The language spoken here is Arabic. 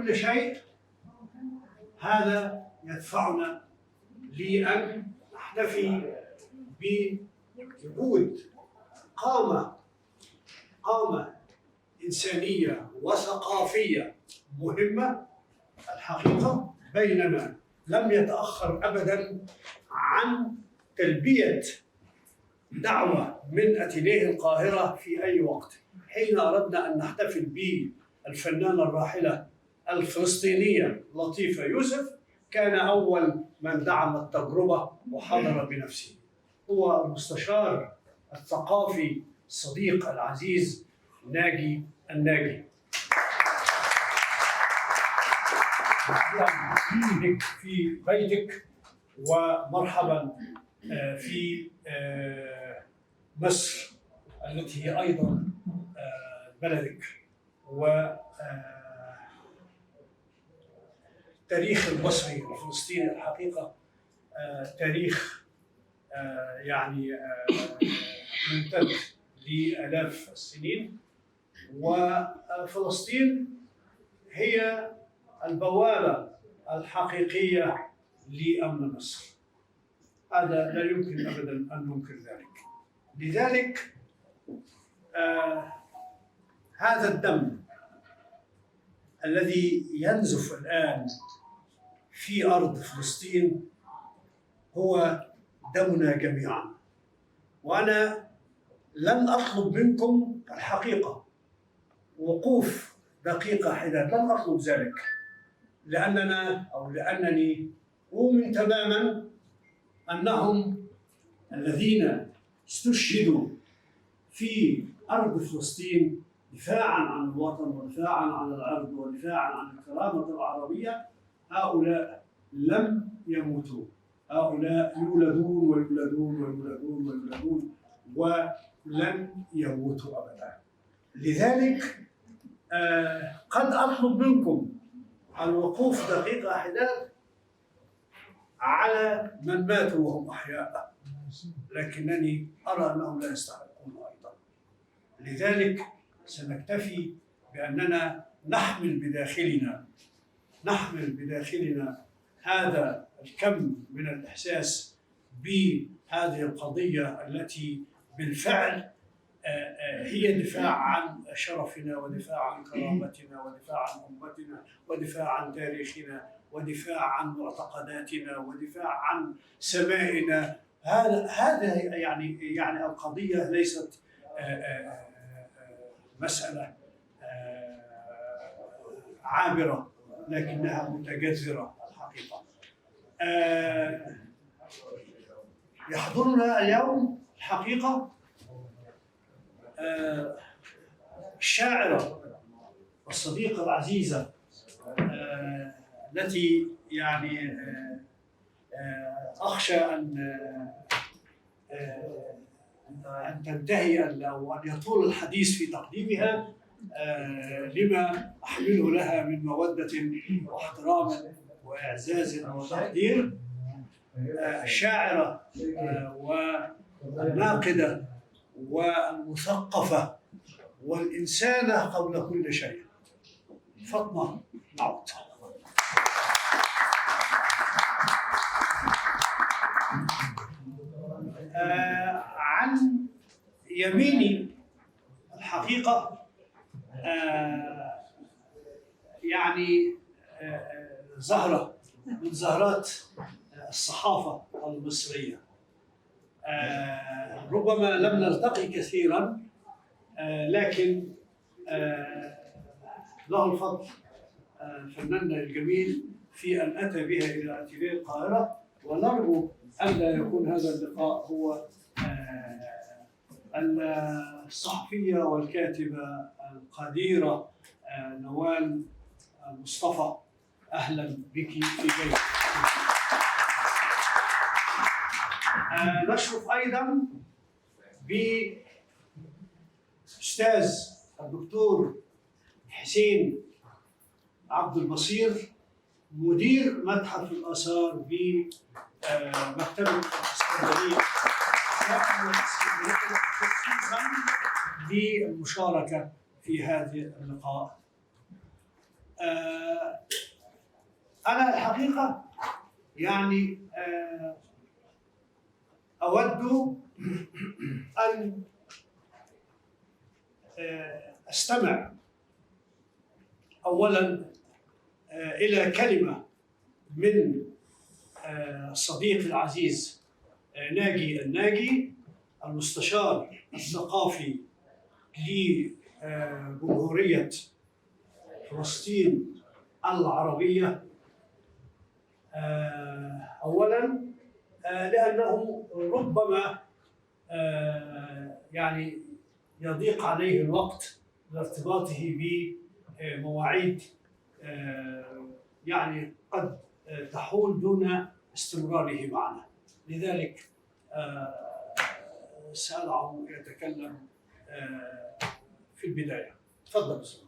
كل شيء هذا يدفعنا لأن نحتفي بوجود قامة إنسانية وثقافية مهمة الحقيقة بيننا، لم يتأخر أبداً عن تلبية دعوة من أتيليه القاهرة في أي وقت. حين أردنا أن نحتفل بالفنانة الراحلة الفلسطينية لطيفة يوسف، كان أول من دعم التجربة وحضر بنفسه هو المستشار الثقافي الصديق العزيز ناجي الناجي. بك في بيتك ومرحبا في مصر التي هي أيضا بلدك. والتاريخ المصري الفلسطيني الحقيقة تاريخ يعني ممتد لآلاف السنين، وفلسطين هي البوابة الحقيقية لأمن مصر. هذا لا يمكن أبداً أن ننكر ذلك. لذلك هذا الدم الذي ينزف الآن في أرض فلسطين هو دمنا جميعاً، وأنا لن أطلب منكم الحقيقة وقوف دقيقة حداد، لن أطلب ذلك، لأنني أؤمن تماماً أنهم الذين استشهدوا في أرض فلسطين دفاعاً عن الوطن ودفاعاً عن الأرض ودفاعاً عن الكرامة العربية، هؤلاء لم يموتوا، هؤلاء يولدون ويولدون ويولدون ويولدون ولن يموتوا أبداً. لذلك قد أطلب منكم الوقوف دقيقة حداد على من ماتوا وهم أحياء، لكنني أرى أنهم لا يستحقون أيضا. لذلك سنكتفي بأننا نحمل بداخلنا هذا الكم من الإحساس بهذه القضية التي بالفعل هي دفاع عن شرفنا ودفاع عن كرامتنا ودفاع عن أمتنا ودفاع عن تاريخنا ودفاع عن معتقداتنا ودفاع عن سمائنا. هذا يعني القضية ليست مسألة عابرة، لكنها متجذرة الحقيقة. يحضرنا اليوم الحقيقة الشاعرة والصديقة العزيزة التي يعني أخشى أن تنتهي أو أن يطول الحديث في تقديمها لما أحمله لها من مودة واحترام وإعزاز وتقدير. الشاعرة والناقدة والمثقفة والإنسانة قبل كل شيء، فاطمة نعوت. عن يميني الحقيقة يعني زهرة من زهرات الصحافة المصرية. ربما لم نلتقي كثيرا، لكن له الفضل فناننا الجميل في أن أتى بها إلى أتيليه القاهرة، ونرجو ألا يكون هذا اللقاء هو الصحفية والكاتبة القديرة نوال مصطفى. أهلا بك في بيتك. نشرف أيضا بأستاذ الدكتور حسين عبد البصير، مدير متحف الآثار بمكتبة الإسكندرية، خصوصا للمشاركة في هذا اللقاء. أنا الحقيقة يعني أود أن أستمع أولاً إلى كلمة من صديقي العزيز ناجي الناجي، المستشار الثقافي لجمهورية فلسطين العربية. أولاً لأنه ربما يعني يضيق عليه الوقت لارتباطه بمواعيد يعني قد تحول دون استمراره معنا، لذلك سأدعه يتكلم في البداية. تفضل.